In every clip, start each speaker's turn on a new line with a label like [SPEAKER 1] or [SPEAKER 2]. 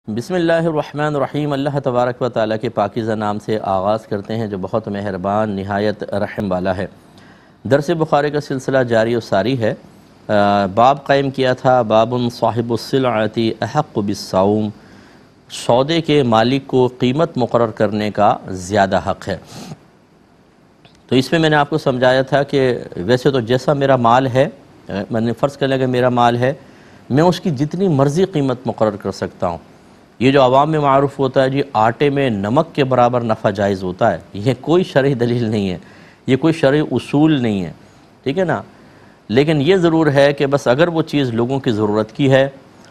[SPEAKER 1] بسم اللہ الرحمن الرحیم۔ اللہ تبارک و تعالیٰ کے پاکیزہ نام سے آغاز کرتے ہیں جو بہت مہربان نہایت رحم والا ہے۔ درس بخاری کا سلسلہ جاری و ساری ہے۔ باب قائم کیا تھا باب صاحب السلعۃ احق بالصوم، سودے کے مالک کو قیمت مقرر کرنے کا زیادہ حق ہے۔ تو اس میں نے آپ کو سمجھایا تھا کہ ویسے تو جیسا میرا مال ہے، میں نے فرض کر لیا کہ میرا مال ہے، میں اس کی جتنی مرضی قیمت مقرر کر سکتا ہوں۔ یہ جو عوام میں معروف ہوتا ہے جی آٹے میں نمک کے برابر نفع جائز ہوتا ہے، یہ کوئی شرعی دلیل نہیں ہے، یہ کوئی شرعی اصول نہیں ہے، ٹھیک ہے نا۔ لیکن یہ ضرور ہے کہ بس اگر وہ چیز لوگوں کی ضرورت کی ہے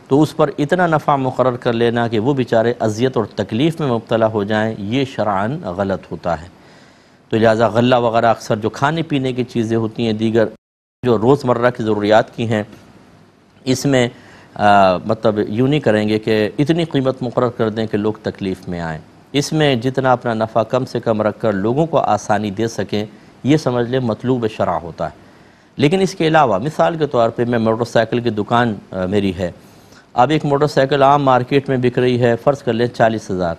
[SPEAKER 1] تو اس پر اتنا نفع مقرر کر لینا کہ وہ بیچارے اذیت اور تکلیف میں مبتلا ہو جائیں، یہ شرعاً غلط ہوتا ہے۔ تو لہٰذا غلہ وغیرہ اکثر جو کھانے پینے کی چیزیں ہوتی ہیں، دیگر جو روزمرہ کی ضروریات کی ہیں، اس میں مطلب یوں نہیں کریں گے کہ اتنی قیمت مقرر کر دیں کہ لوگ تکلیف میں آئیں۔ اس میں جتنا اپنا نفع کم سے کم رکھ کر لوگوں کو آسانی دے سکیں، یہ سمجھ لیں مطلوب شرع ہوتا ہے۔ لیکن اس کے علاوہ مثال کے طور پہ میں موٹر سائیکل کی دکان میری ہے، اب ایک موٹر سائیکل عام مارکیٹ میں بک رہی ہے، فرض کر لیں 40,000،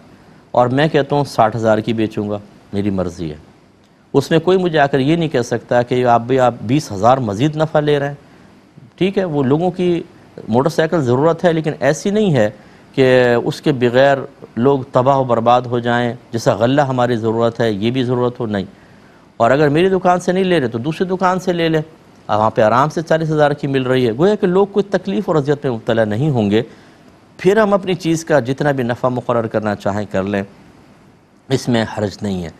[SPEAKER 1] اور میں کہتا ہوں 60,000 کی بیچوں گا، میری مرضی ہے۔ اس میں کوئی مجھے آ کر یہ نہیں کہہ سکتا کہ آپ 20,000 مزید نفع لے رہے ہیں۔ ٹھیک ہے، وہ لوگوں کی موٹر سائیکل ضرورت ہے، لیکن ایسی نہیں ہے کہ اس کے بغیر لوگ تباہ و برباد ہو جائیں، جیسا غلہ ہماری ضرورت ہے یہ بھی ضرورت ہو، نہیں۔ اور اگر میری دکان سے نہیں لے رہے تو دوسری دکان سے لے لیں، وہاں پہ آرام سے 40,000 کی مل رہی ہے، گویا کہ لوگ کوئی تکلیف اور اذیت میں مبتلا نہیں ہوں گے، پھر ہم اپنی چیز کا جتنا بھی نفع مقرر کرنا چاہیں کر لیں، اس میں حرج نہیں ہے۔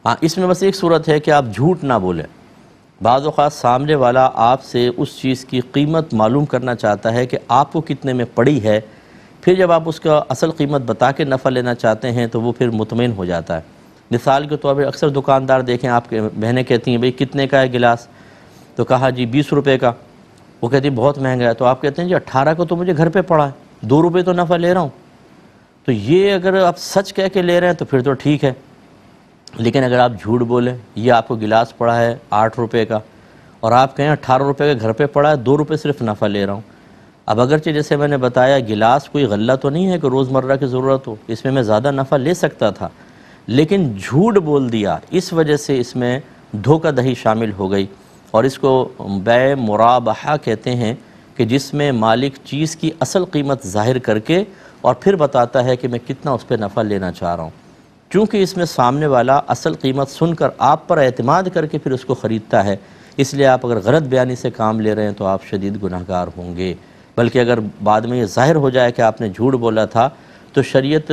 [SPEAKER 1] ہاں، اس میں بس ایک صورت ہے کہ آپ جھوٹ نہ بولیں۔ بعض اوقات سامنے والا آپ سے اس چیز کی قیمت معلوم کرنا چاہتا ہے کہ آپ کو کتنے میں پڑی ہے، پھر جب آپ اس کا اصل قیمت بتا کے نفع لینا چاہتے ہیں تو وہ پھر مطمئن ہو جاتا ہے۔ مثال کے طور پر اکثر دکاندار دیکھیں، آپ کے بہنیں کہتی ہیں بھئی کتنے کا ہے گلاس، تو کہا جی 20 روپے کا، وہ کہتی بہت مہنگا ہے، تو آپ کہتے ہیں جی 18 کا تو مجھے گھر پہ پڑا ہے، 2 روپے تو نفع لے رہا ہوں۔ تو یہ اگر آپ سچ کہہ کے لے رہے ہیں تو پھر تو ٹھیک ہے، لیکن اگر آپ جھوٹ بولیں، یہ آپ کو گلاس پڑا ہے 8 روپے کا اور آپ کہیں 18 روپے کا گھر پہ پڑا ہے، 2 روپے صرف نفع لے رہا ہوں۔ اب اگرچہ جیسے میں نے بتایا گلاس کوئی غلہ تو نہیں ہے کہ روزمرہ کی ضرورت ہو، اس میں زیادہ نفع لے سکتا تھا، لیکن جھوٹ بول دیا، اس وجہ سے اس میں دھوکہ دہی شامل ہو گئی، اور اس کو بیع مرابحہ کہتے ہیں کہ جس میں مالک چیز کی اصل قیمت ظاہر کر کے اور پھر بتاتا ہے کہ میں کتنا اس پہ نفع لینا چاہ رہا ہوں۔ چونکہ اس میں سامنے والا اصل قیمت سن کر آپ پر اعتماد کر کے پھر اس کو خریدتا ہے، اس لیے آپ اگر غلط بیانی سے کام لے رہے ہیں تو آپ شدید گناہگار ہوں گے۔ بلکہ اگر بعد میں یہ ظاہر ہو جائے کہ آپ نے جھوٹ بولا تھا تو شریعت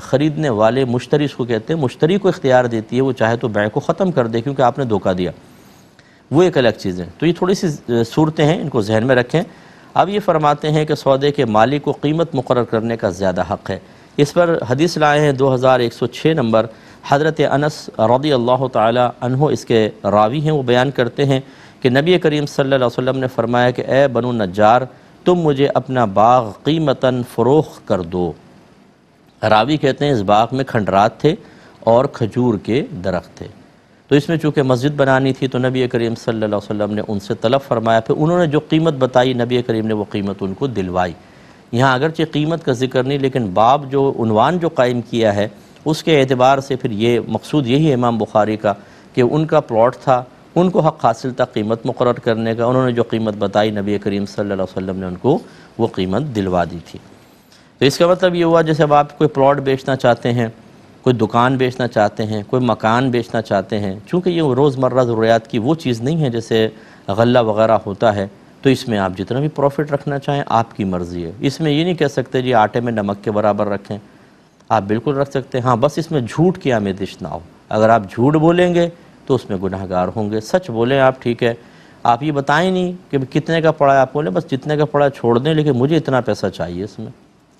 [SPEAKER 1] خریدنے والے مشتری، اس کو کہتے ہیں، مشتری کو اختیار دیتی ہے، وہ چاہے تو بیع کو ختم کر دے کیونکہ آپ نے دھوکہ دیا، وہ ایک الگ چیز ہے۔ تو یہ تھوڑی سی صورتیں ہیں، ان کو ذہن میں رکھیں۔ اب یہ فرماتے ہیں کہ سودے کے مالک کو قیمت مقرر کرنے کا زیادہ حق ہے۔ اس پر حدیث لائے ہیں 2106 نمبر، حضرت انس رضی اللہ تعالی عنہ اس کے راوی ہیں، وہ بیان کرتے ہیں کہ نبی کریم صلی اللہ علیہ وسلم نے فرمایا کہ اے بنو نجار، تم مجھے اپنا باغ قیمتاً فروخت کر دو۔ راوی کہتے ہیں اس باغ میں کھنڈرات تھے اور کھجور کے درخت تھے، تو اس میں چونکہ مسجد بنانی تھی تو نبی کریم صلی اللہ علیہ وسلم نے ان سے طلب فرمایا، پھر انہوں نے جو قیمت بتائی نبی کریم نے وہ قیمت ان کو دلوائی۔ یہاں اگرچہ قیمت کا ذکر نہیں، لیکن باب جو عنوان جو قائم کیا ہے اس کے اعتبار سے پھر یہ مقصود یہی ہے امام بخاری کا کہ ان کا پلاٹ تھا، ان کو حق حاصل تھا قیمت مقرر کرنے کا، انہوں نے جو قیمت بتائی نبی کریم صلی اللہ علیہ وسلم نے ان کو وہ قیمت دلوا دی تھی۔ تو اس کا مطلب یہ ہوا جیسے اب آپ کوئی پلاٹ بیچنا چاہتے ہیں، کوئی دکان بیچنا چاہتے ہیں، کوئی مکان بیچنا چاہتے ہیں، چونکہ یہ روزمرہ ضروریات کی وہ چیز نہیں ہے جیسے غلہ وغیرہ ہوتا ہے، تو اس میں آپ جتنا بھی پروفٹ رکھنا چاہیں آپ کی مرضی ہے۔ اس میں یہ نہیں کہہ سکتے جی آٹے میں نمک کے برابر رکھیں، آپ بالکل رکھ سکتے ہیں، ہاں بس اس میں جھوٹ کی آمیزش نہ ہو۔ اگر آپ جھوٹ بولیں گے تو اس میں گناہگار ہوں گے، سچ بولیں آپ، ٹھیک ہے، آپ یہ بتائیں نہیں کہ کتنے کا پڑا ہے، آپ بولیں بس جتنے کا پڑا ہے چھوڑ دیں، لیکن مجھے اتنا پیسہ چاہیے اس میں،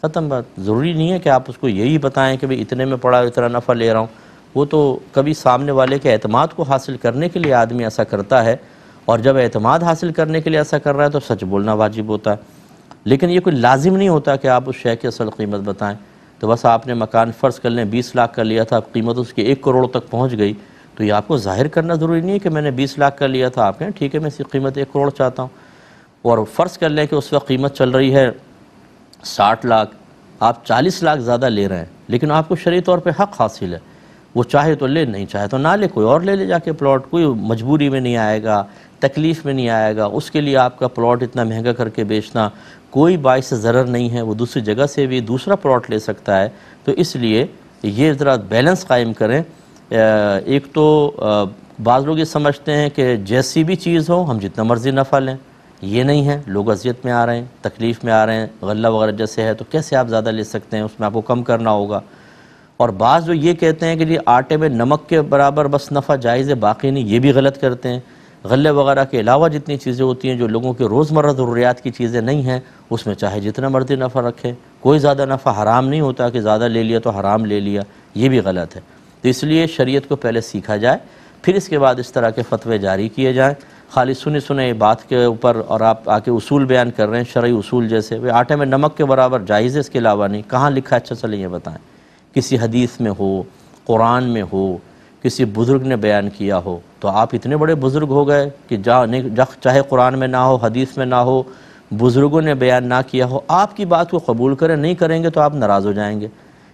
[SPEAKER 1] ختم بات۔ ضروری نہیں ہے کہ آپ اس کو یہی بتائیں کہ بھئی اتنے میں پڑا ہے، اتنا نفع لے رہا ہوں، وہ تو کبھی سامنے والے کے اعتماد کو حاصل کرنے کے لیے آدمی ایسا کرتا ہے، اور جب اعتماد حاصل کرنے کے لیے ایسا کر رہا ہے تو سچ بولنا واجب ہوتا ہے، لیکن یہ کوئی لازم نہیں ہوتا کہ آپ اس شے کی اصل قیمت بتائیں۔ تو بس آپ نے مکان فرض کر لیں 20 لاکھ کا لیا تھا، اب قیمت اس کی 1 کروڑ تک پہنچ گئی، تو یہ آپ کو ظاہر کرنا ضروری نہیں ہے کہ میں نے 20 لاکھ کا لیا تھا، آپ کہیں ٹھیک ہے میں اس کی قیمت 1 کروڑ چاہتا ہوں، اور فرض کر لیں کہ اس وقت قیمت چل رہی ہے 60 لاکھ، آپ 40 لاکھ زیادہ لے رہے ہیں لیکن آپ کو شرعی طور پہ حق حاصل ہے، وہ چاہے تو لے، نہیں چاہے تو نہ لے، کوئی اور لے لے جا کے پلاٹ، کوئی مجبوری میں نہیں آئے گا، تکلیف میں نہیں آئے گا، اس کے لیے آپ کا پلاٹ اتنا مہنگا کر کے بیچنا کوئی باعث ضرر نہیں ہے، وہ دوسری جگہ سے بھی دوسرا پلاٹ لے سکتا ہے۔ تو اس لیے یہ ذرا بیلنس قائم کریں۔ ایک تو بعض لوگ یہ سمجھتے ہیں کہ جیسی بھی چیز ہو ہم جتنا مرضی نفع لیں، یہ نہیں ہے، لوگ اذیت میں آ رہے ہیں، تکلیف میں آ رہے ہیں، غلہ وغیرہ جیسے ہے تو کیسے آپ زیادہ لے سکتے ہیں، اس میں آپ کو کم کرنا ہوگا۔ اور بعض جو یہ کہتے ہیں کہ جی آٹے میں نمک کے برابر بس نفع جائز ہے باقی نہیں، یہ بھی غلط کرتے ہیں۔ غلے وغیرہ کے علاوہ جتنی چیزیں ہوتی ہیں جو لوگوں کے روزمرہ ضروریات کی چیزیں نہیں ہیں، اس میں چاہے جتنا مرضی نفع رکھیں، کوئی زیادہ نفع حرام نہیں ہوتا کہ زیادہ لے لیا تو حرام لے لیا، یہ بھی غلط ہے۔ تو اس لیے شریعت کو پہلے سیکھا جائے، پھر اس کے بعد اس طرح کے فتوے جاری کیے جائیں۔ خالی سنے بات کے اوپر اور آپ آ کے اصول بیان کر رہے ہیں، شرعی اصول جیسے آٹے میں نمک کے برابر جائز ہے، اس کے علاوہ نہیں، کہاں لکھا ہے؟ اچھا چلیں یہ بتائیں، کسی حدیث میں ہو، قرآن میں ہو، کسی بزرگ نے بیان کیا ہو، تو آپ اتنے بڑے بزرگ ہو گئے کہ چاہے قرآن میں نہ ہو، حدیث میں نہ ہو، بزرگوں نے بیان نہ کیا ہو، آپ کی بات کو قبول کریں، نہیں کریں گے تو آپ ناراض ہو جائیں گے۔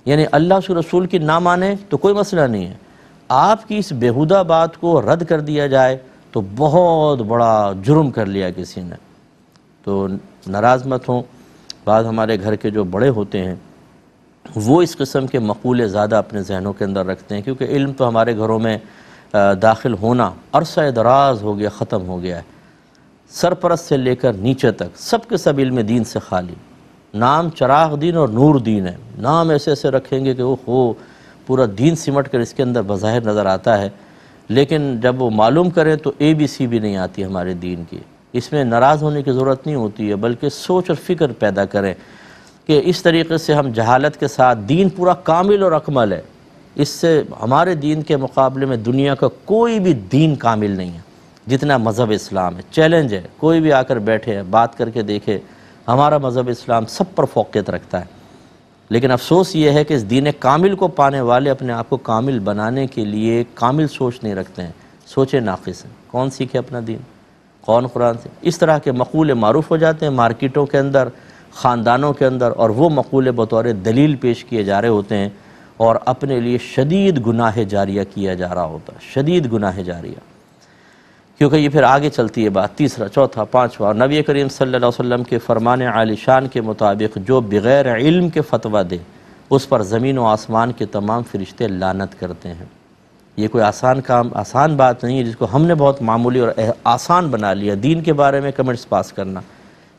[SPEAKER 1] یعنی اللہ اس رسول کی نہ مانیں تو کوئی مسئلہ نہیں ہے، آپ کی اس بیہودہ بات کو رد کر دیا جائے تو بہت بڑا جرم کر لیا کسی نے۔ تو ناراض مت ہوں، بعض ہمارے گھر کے جو بڑے ہوتے ہیں وہ اس قسم کے مقولے زیادہ اپنے ذہنوں کے اندر رکھتے ہیں، کیونکہ علم تو ہمارے گھروں میں داخل ہونا عرصہ دراز ہو گیا، ختم ہو گیا ہے۔ سرپرست سے لے کر نیچے تک سب کے سب علم دین سے خالی، نام چراغ دین اور نور دین ہے، نام ایسے ایسے رکھیں گے کہ وہ پورا دین سمٹ کر اس کے اندر بظاہر نظر آتا ہے، لیکن جب وہ معلوم کریں تو ABC بھی نہیں آتی ہمارے دین کی۔ اس میں ناراض ہونے کی ضرورت نہیں ہوتی ہے، بلکہ سوچ اور فکر پیدا کریں کہ اس طریقے سے ہم جہالت کے ساتھ، دین پورا کامل اور اکمل ہے، اس سے ہمارے دین کے مقابلے میں دنیا کا کوئی بھی دین کامل نہیں ہے جتنا مذہب اسلام ہے۔ چیلنج ہے، کوئی بھی آ کر بیٹھے بات کر کے دیکھے، ہمارا مذہب اسلام سب پر فوقیت رکھتا ہے۔ لیکن افسوس یہ ہے کہ اس دین کامل کو پانے والے اپنے آپ کو کامل بنانے کے لیے کامل سوچ نہیں رکھتے ہیں، سوچیں ناقص ہیں۔ کون سیکھے اپنا دین؟ کون قرآن سے؟ اس طرح کے مقولے معروف ہو جاتے ہیں مارکیٹوں کے اندر، خاندانوں کے اندر، اور وہ مقولے بطور دلیل پیش کیے جا رہے ہوتے ہیں اور اپنے لیے شدید گناہ جاریہ کیا جا رہا ہوتا ہے، شدید گناہ جاریہ، کیونکہ یہ پھر آگے چلتی ہے بات۔ تیسرا، چوتھا، پانچواں، نبی کریم صلی اللہ علیہ وسلم کے فرمان عالی شان کے مطابق جو بغیر علم کے فتویٰ دے اس پر زمین و آسمان کے تمام فرشتے لعنت کرتے ہیں۔ یہ کوئی آسان کام، آسان بات نہیں ہے جس کو ہم نے بہت معمولی اور آسان بنا لیا۔ دین کے بارے میں کمنٹس پاس کرنا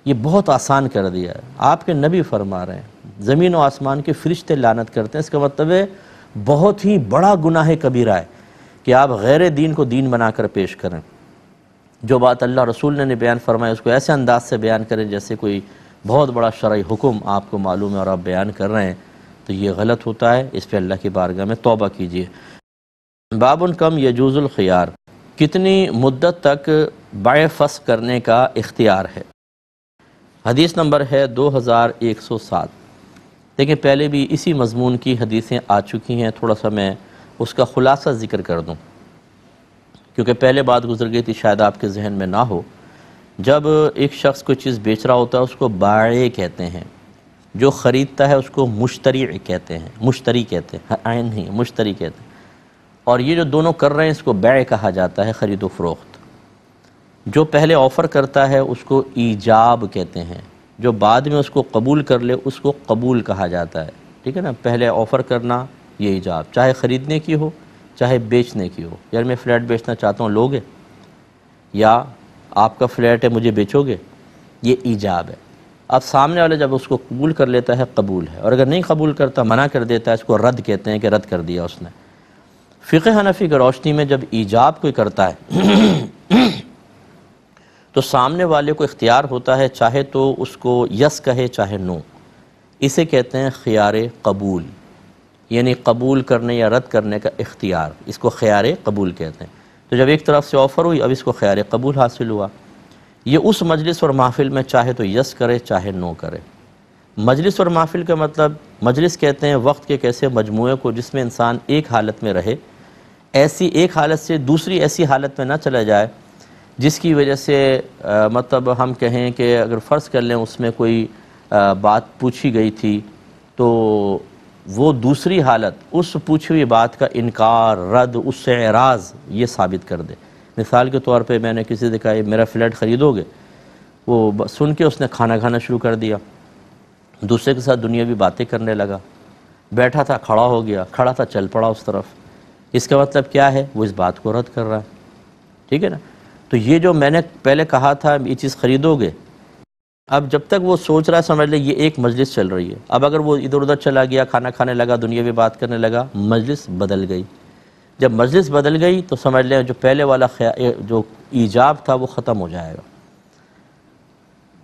[SPEAKER 1] یہ بہت آسان کر دیا ہے۔ آپ کے نبی فرما رہے ہیں زمین و آسمان کے فرشتے لعنت کرتے ہیں، اس کا مطلب ہے بہت ہی بڑا گناہ کبیرہ ہے کہ آپ غیر دین کو دین بنا کر پیش کریں۔ جو بات اللہ رسول نے بیان فرمایا اس کو ایسے انداز سے بیان کریں جیسے کوئی بہت بڑا شرعی حکم آپ کو معلوم ہے اور آپ بیان کر رہے ہیں، تو یہ غلط ہوتا ہے، اس پہ اللہ کی بارگاہ میں توبہ کیجیے۔ بابن کم یجوز الخیار، کتنی مدت تک بیع فسخ کرنے کا اختیار ہے؟ حدیث نمبر ہے 2107۔ لیکن پہلے بھی اسی مضمون کی حدیثیں آ چکی ہیں، تھوڑا سا میں اس کا خلاصہ ذکر کر دوں کیونکہ پہلے بات گزر گئی تھی، شاید آپ کے ذہن میں نہ ہو۔ جب ایک شخص کوئی چیز بیچ رہا ہوتا ہے اس کو بائع کہتے ہیں، جو خریدتا ہے اس کو مشتری کہتے ہیں، مشتری کہتے ہیں، عین نہیں، مشتری کہتے ہیں۔ اور یہ جو دونوں کر رہے ہیں اس کو بیع کہا جاتا ہے، خرید و فروخت۔ جو پہلے آفر کرتا ہے اس کو ایجاب کہتے ہیں، جو بعد میں اس کو قبول کر لے اس کو قبول کہا جاتا ہے، ٹھیک ہے نا؟ پہلے آفر کرنا یہ ایجاب، چاہے خریدنے کی ہو چاہے بیچنے کی ہو۔ یار میں فلیٹ بیچنا چاہتا ہوں، لوگے؟ یا آپ کا فلیٹ ہے مجھے بیچو گے؟ یہ ایجاب ہے۔ اب سامنے والا جب اس کو قبول کر لیتا ہے قبول ہے، اور اگر نہیں قبول کرتا منع کر دیتا ہے اس کو رد کہتے ہیں کہ رد کر دیا اس نے۔ فقہ حنفی کی روشنی میں جب ایجاب کوئی کرتا ہے تو سامنے والے کو اختیار ہوتا ہے، چاہے تو اس کو یس کہے چاہے نو، اسے کہتے ہیں خیار قبول، یعنی قبول کرنے یا رد کرنے کا اختیار، اس کو خیار قبول کہتے ہیں۔ تو جب ایک طرف سے آفر ہوئی اب اس کو خیار قبول حاصل ہوا۔ یہ اس مجلس اور محفل میں چاہے تو یس کرے چاہے نو کرے۔ مجلس اور محفل کا مطلب، مجلس کہتے ہیں وقت کے ایک ایسے مجموعے کو جس میں انسان ایک حالت میں رہے، ایسی ایک حالت سے دوسری ایسی حالت میں نہ چلا جائے جس کی وجہ سے مطلب ہم کہیں کہ اگر فرض کر لیں اس میں کوئی بات پوچھی گئی تھی تو وہ دوسری حالت اس پوچھی ہوئی بات کا انکار، رد، اس سے اعراض یہ ثابت کر دے۔ مثال کے طور پہ میں نے کسی سے کہا میرا فلیٹ خریدو گے، وہ سن کے اس نے کھانا کھانا شروع کر دیا، دوسرے کے ساتھ دنیاوی باتیں کرنے لگا، بیٹھا تھا کھڑا ہو گیا، کھڑا تھا چل پڑا اس طرف۔ اس کا مطلب کیا ہے؟ وہ اس بات کو رد کر رہا ہے، ٹھیک ہے نا؟ تو یہ جو میں نے پہلے کہا تھا یہ چیز خریدو گے، اب جب تک وہ سوچ رہا ہے سمجھ لے یہ ایک مجلس چل رہی ہے، اب اگر وہ ادھر ادھر چلا گیا، کھانا کھانے لگا، دنیاوی بات کرنے لگا، مجلس بدل گئی۔ جب مجلس بدل گئی تو سمجھ لیں جو پہلے والا جو ایجاب تھا وہ ختم ہو جائے گا۔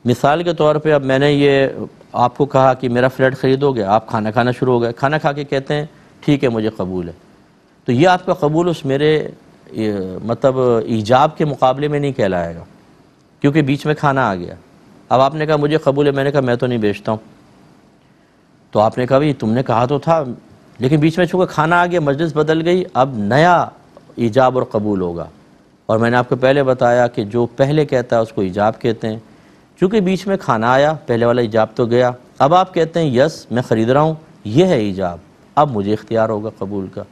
[SPEAKER 1] مثال کے طور پہ اب میں نے یہ آپ کو کہا کہ میرا فلیٹ خریدو گے، آپ کھانا کھانا شروع ہو گئے، کھانا کھا کے کہتے ہیں ٹھیک ہے مجھے قبول ہے، تو یہ آپ کا قبول اس میرے مطلب ایجاب کے مقابلے میں نہیں کہلائے گا، کیونکہ بیچ میں کھانا آ گیا۔ اب آپ نے کہا مجھے قبول ہے، میں نے کہا میں تو نہیں بیچتا ہوں، تو آپ نے کہا بھئی تم نے کہا تو تھا، لیکن بیچ میں چونکہ کھانا آ گیا، مجلس بدل گئی، اب نیا ایجاب اور قبول ہوگا۔ اور میں نے آپ کو پہلے بتایا کہ جو پہلے کہتا ہے اس کو ایجاب کہتے ہیں، چونکہ بیچ میں کھانا آیا، پہلے والا ایجاب تو گیا، اب آپ کہتے ہیں یس میں خرید رہا ہوں، یہ ہے ایجاب، اب مجھے اختیار ہوگا قبول کا۔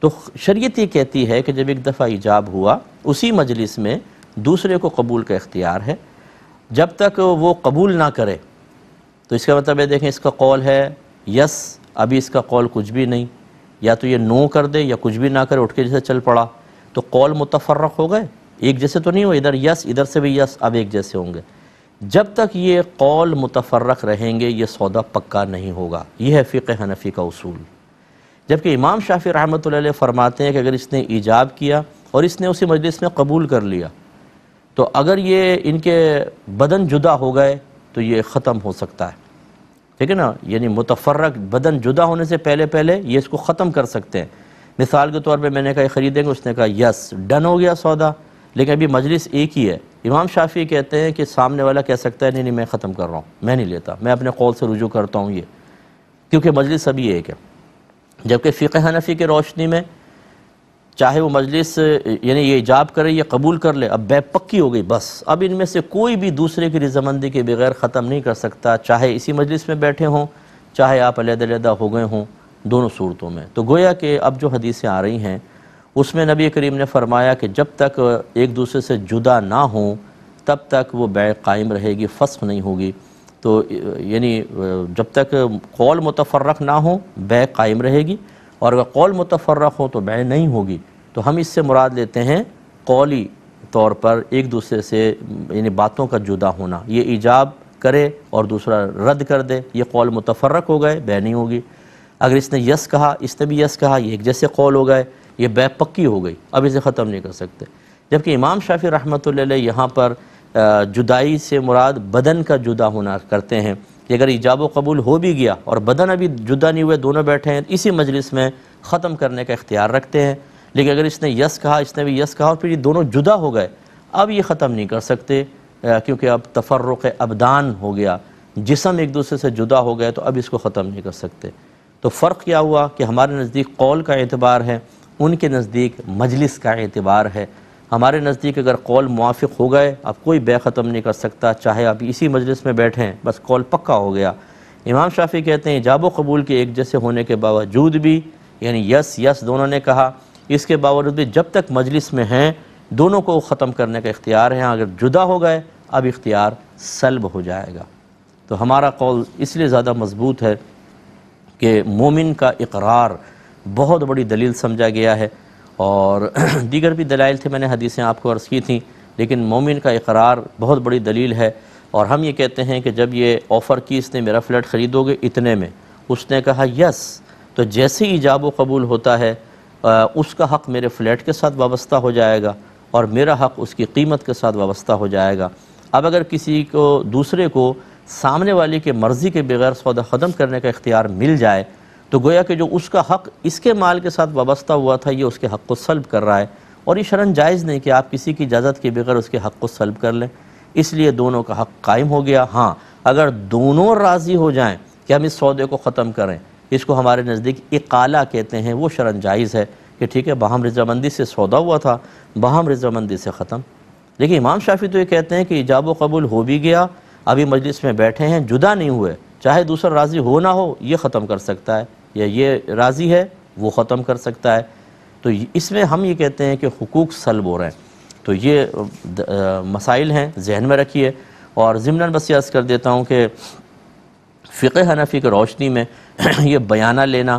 [SPEAKER 1] تو شریعت یہ کہتی ہے کہ جب ایک دفعہ ایجاب ہوا، اسی مجلس میں دوسرے کو قبول کا اختیار ہے، جب تک وہ قبول نہ کرے۔ تو اس کا مطلب ہے دیکھیں اس کا قول ہے یس، ابھی اس کا قول کچھ بھی نہیں، یا تو یہ نو کر دے یا کچھ بھی نہ کرے، اٹھ کے جیسے چل پڑا، تو قول متفرق ہو گئے، ایک جیسے تو نہیں ہو، ادھر یس ادھر سے بھی یس، اب ایک جیسے ہوں گے۔ جب تک یہ قول متفرق رہیں گے یہ سودا پکا نہیں ہوگا۔ یہ ہے فقہ حنفی کا اصول۔ جبکہ امام شافعی رحمۃ اللہ علیہ فرماتے ہیں کہ اگر اس نے ایجاب کیا اور اس نے اسی مجلس میں قبول کر لیا، تو اگر یہ ان کے بدن جدا ہو گئے تو یہ ختم ہو سکتا ہے، ٹھیک ہے نا؟ یعنی متفرق بدن جدا ہونے سے پہلے یہ اس کو ختم کر سکتے ہیں۔ مثال کے طور پہ میں نے کہا خریدیں گے، اس نے کہا یس، ڈن ہو گیا سودا، لیکن ابھی مجلس ایک ہی ہے۔ امام شافعی کہتے ہیں کہ سامنے والا کہہ سکتا ہے نہیں میں ختم کر رہا ہوں، میں نہیں لیتا، میں اپنے قول سے رجوع کرتا ہوں، یہ کیونکہ مجلس ابھی ایک ہے۔ جبکہ فقہ حنفی کی روشنی میں چاہے وہ مجلس یعنی یہ ایجاب کرے یا قبول کر لے، اب بے پکی ہو گئی، بس اب ان میں سے کوئی بھی دوسرے کی رضامندی کے بغیر ختم نہیں کر سکتا، چاہے اسی مجلس میں بیٹھے ہوں، چاہے آپ علیحدہ علیحدہ ہو گئے ہوں، دونوں صورتوں میں۔ تو گویا کہ اب جو حدیثیں آ رہی ہیں اس میں نبی کریم نے فرمایا کہ جب تک ایک دوسرے سے جدا نہ ہوں تب تک وہ بیع قائم رہے گی، فسخ نہیں ہوگی۔ تو یعنی جب تک قول متفرق نہ ہو بیع قائم رہے گی، اور اگر قول متفرق ہو تو بیع نہیں ہوگی۔ تو ہم اس سے مراد لیتے ہیں قولی طور پر ایک دوسرے سے یعنی باتوں کا جدا ہونا، یہ ایجاب کرے اور دوسرا رد کر دے، یہ قول متفرق ہو گئے، بیع نہیں ہوگی۔ اگر اس نے یس کہا، اس نے بھی یس کہا، یہ ایک جیسے قول ہو گئے، یہ بیع پکی ہو گئی، اب اسے ختم نہیں کر سکتے۔ جبکہ امام شافعی رحمۃ اللہ علیہ یہاں پر جدائی سے مراد بدن کا جدا ہونا کرتے ہیں کہ اگر ایجاب و قبول ہو بھی گیا اور بدن ابھی جدا نہیں ہوئے، دونوں بیٹھے ہیں، اسی مجلس میں ختم کرنے کا اختیار رکھتے ہیں۔ لیکن اگر اس نے یس کہا، اس نے بھی یس کہا، اور پھر یہ دونوں جدا ہو گئے، اب یہ ختم نہیں کر سکتے، کیونکہ اب تفرق ابدان ہو گیا، جسم ایک دوسرے سے جدا ہو گئے، تو اب اس کو ختم نہیں کر سکتے۔ تو فرق کیا ہوا کہ ہمارے نزدیک قول کا اعتبار ہے، ان کے نزدیک مجلس کا اعتبار ہے۔ ہمارے نزدیک اگر قول موافق ہو گئے، اب کوئی بیع ختم نہیں کر سکتا، چاہے آپ اسی مجلس میں بیٹھیں، بس قول پکا ہو گیا۔ امام شافعی کہتے ہیں ایجاب و قبول کے ایک جیسے ہونے کے باوجود بھی، یعنی یس یس دونوں نے کہا، اس کے باوجود بھی جب تک مجلس میں ہیں دونوں کو ختم کرنے کا اختیار ہے، اگر جدا ہو گئے اب اختیار سلب ہو جائے گا۔ تو ہمارا قول اس لیے زیادہ مضبوط ہے کہ مومن کا اقرار بہت بڑی دلیل سمجھا گیا ہے، اور دیگر بھی دلائل تھے، میں نے حدیثیں آپ کو عرض کی تھیں، لیکن مومن کا اقرار بہت بڑی دلیل ہے۔ اور ہم یہ کہتے ہیں کہ جب یہ آفر کی اس نے میرا فلیٹ خریدو گے اتنے میں، اس نے کہا یس، تو جیسے ہی ایجاب و قبول ہوتا ہے اس کا حق میرے فلیٹ کے ساتھ وابستہ ہو جائے گا، اور میرا حق اس کی قیمت کے ساتھ وابستہ ہو جائے گا۔ اب اگر کسی کو دوسرے کو سامنے والے کے مرضی کے بغیر سودا ختم کرنے کا اختیار مل جائے، تو گویا کہ جو اس کا حق اس کے مال کے ساتھ وابستہ ہوا تھا، یہ اس کے حق کو سلب کر رہا ہے، اور یہ شرعاً جائز نہیں کہ آپ کسی کی اجازت کے بغیر اس کے حق کو سلب کر لیں، اس لیے دونوں کا حق قائم ہو گیا۔ ہاں اگر دونوں راضی ہو جائیں کہ ہم اس سودے کو ختم کریں، اس کو ہمارے نزدیک اقالہ کہتے ہیں، وہ شرعاً جائز ہے کہ ٹھیک ہے باہم رضامندی سے سودا ہوا تھا، باہم رضامندی سے ختم۔ لیکن امام شافعی تو یہ کہتے ہیں کہ ایجاب و قبول ہو بھی گیا، ابھی مجلس میں بیٹھے ہیں، جدا نہیں ہوئے، چاہے دوسرا راضی ہو نہ ہو یہ ختم کر سکتا ہے، یا یہ راضی ہے وہ ختم کر سکتا ہے۔ تو اس میں ہم یہ کہتے ہیں کہ حقوق سلب ہو رہے ہیں۔ تو یہ مسائل ہیں، ذہن میں رکھیے۔ اور ضمناً بس یہ عرض کر دیتا ہوں کہ فقہ حنفی کی روشنی میں یہ بیانہ لینا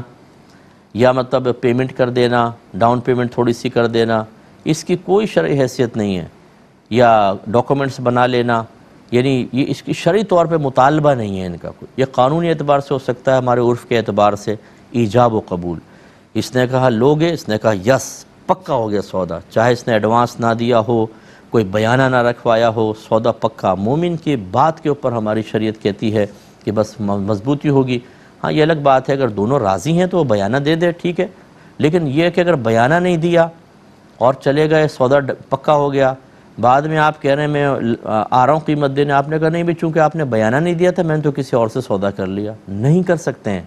[SPEAKER 1] یا مطلب پیمنٹ کر دینا، ڈاؤن پیمنٹ تھوڑی سی کر دینا، اس کی کوئی شرعی حیثیت نہیں ہے، یا ڈاکومنٹس بنا لینا، یعنی یہ اس کی شرعی طور پہ مطالبہ نہیں ہے ان کا کوئی۔ یہ قانونی اعتبار سے ہو سکتا ہے، ہمارے عرف کے اعتبار سے ایجاب و قبول۔ اس نے کہا لوگے، اس نے کہا یس، پکا ہو گیا سودا، چاہے اس نے ایڈوانس نہ دیا ہو، کوئی بیانہ نہ رکھوایا ہو، سودا پکا۔ مومن کی بات کے اوپر ہماری شریعت کہتی ہے کہ بس مضبوطی ہوگی۔ ہاں یہ الگ بات ہے اگر دونوں راضی ہیں تو وہ بیانہ دے دے، ٹھیک ہے، لیکن یہ کہ اگر بیانہ نہیں دیا اور چلے گئے، سودا پکا ہو گیا، بعد میں آپ کہہ رہے ہیں میں آ رہا ہوں قیمت دینے، آپ نے کہا نہیں بھی چونکہ آپ نے بیانہ نہیں دیا تھا میں نے تو کسی اور سے سودا کر لیا۔ نہیں کر سکتے ہیں،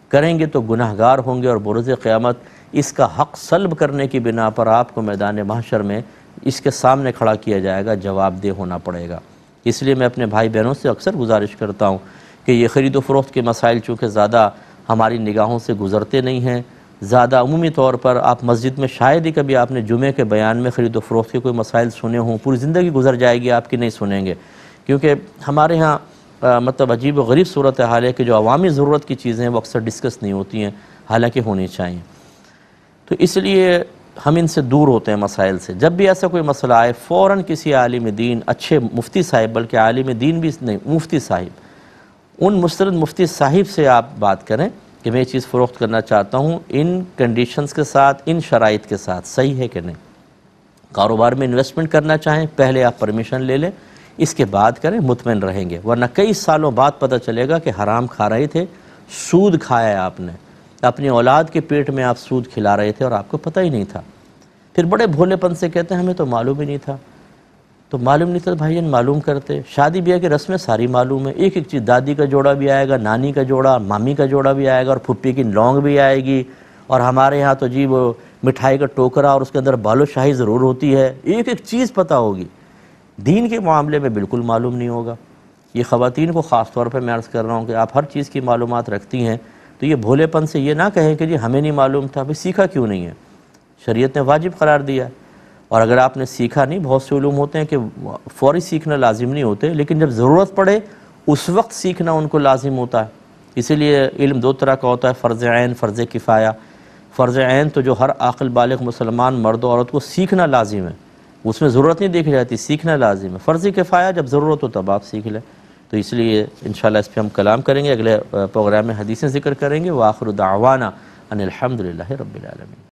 [SPEAKER 1] کریں گے تو گناہگار ہوں گے، اور بروز قیامت اس کا حق سلب کرنے کی بنا پر آپ کو میدان محشر میں اس کے سامنے کھڑا کیا جائے گا، جواب دہ ہونا پڑے گا۔ اس لیے میں اپنے بھائی بہنوں سے اکثر گزارش کرتا ہوں کہ یہ خرید و فروخت کے مسائل چونکہ زیادہ ہماری نگاہوں سے گزرتے نہیں ہیں، زیادہ عمومی طور پر آپ مسجد میں شاید ہی کبھی آپ نے جمعے کے بیان میں خرید و فروخت کے کوئی مسائل سنے ہوں، پوری زندگی گزر جائے گی آپ کی نہیں سنیں گے، کیونکہ ہمارے ہاں مطلب عجیب و غریب صورتحال ہے کہ جو عوامی ضرورت کی چیزیں ہیں وہ اکثر ڈسکس نہیں ہوتی ہیں، حالانکہ ہونی چاہیے۔ تو اس لیے ہم ان سے دور ہوتے ہیں مسائل سے۔ جب بھی ایسا کوئی مسئلہ آئے فوراً کسی عالم دین، اچھے مفتی صاحب، بلکہ عالم دین بھی نہیں، مفتی صاحب، ان مستند مفتی صاحب سے آپ بات کریں کہ میں یہ چیز فروخت کرنا چاہتا ہوں، ان کنڈیشنز کے ساتھ، ان شرائط کے ساتھ، صحیح ہے کہ نہیں۔ کاروبار میں انویسٹمنٹ کرنا چاہیں پہلے آپ پرمیشن لے لیں، اس کے بعد کریں، مطمئن رہیں گے، ورنہ کئی سالوں بعد پتہ چلے گا کہ حرام کھا رہے تھے، سود کھایا ہے آپ نے، اپنی اولاد کے پیٹ میں آپ سود کھلا رہے تھے اور آپ کو پتہ ہی نہیں تھا۔ پھر بڑے بھولے پن سے کہتے ہیں ہمیں تو معلوم ہی نہیں تھا۔ تو معلوم نہیں تھا بھائی جان معلوم کرتے۔ شادی بیاہ کی رسمیں ساری معلوم ہے، ایک ایک چیز، دادی کا جوڑا بھی آئے گا، نانی کا جوڑا، مامی کا جوڑا بھی آئے گا، اور پھپھی کی لونگ بھی آئے گی، اور ہمارے ہاں تو جی وہ مٹھائی کا ٹوکرا اور اس کے اندر بالو شاہی ضرور ہوتی ہے، ایک ایک چیز پتہ ہوگی۔ دین کے معاملے میں بالکل معلوم نہیں ہوگا۔ یہ خواتین کو خاص طور پہ میں عرض کر رہا ہوں کہ آپ ہر چیز کی معلومات رکھتی ہیں، تو یہ بھولے پن سے یہ نہ کہیں کہ جی ہمیں نہیں معلوم تھا، بھئی سیکھا کیوں نہیں ہے؟ شریعت نے واجب قرار دیا ہے، اور اگر آپ نے سیکھا نہیں، بہت سے علوم ہوتے ہیں کہ فوری سیکھنا لازم نہیں ہوتے، لیکن جب ضرورت پڑے اس وقت سیکھنا ان کو لازم ہوتا ہے۔ اسی لیے علم دو طرح کا ہوتا ہے، فرض عین، فرض کفایہ۔ فرض عین تو جو ہر عاقل بالغ مسلمان مرد و عورت کو سیکھنا لازم ہے، اس میں ضرورت نہیں دیکھی جاتی، سیکھنا لازم ہے۔ فرض کفایہ جب ضرورت ہو تب آپ سیکھ لیں۔ تو اس لیے انشاءاللہ اس پہ ہم کلام کریں گے، اگلے پروگرام میں حدیثیں ذکر کریں گے۔ وآخر دعوانا ان الحمدللہ رب العالمین۔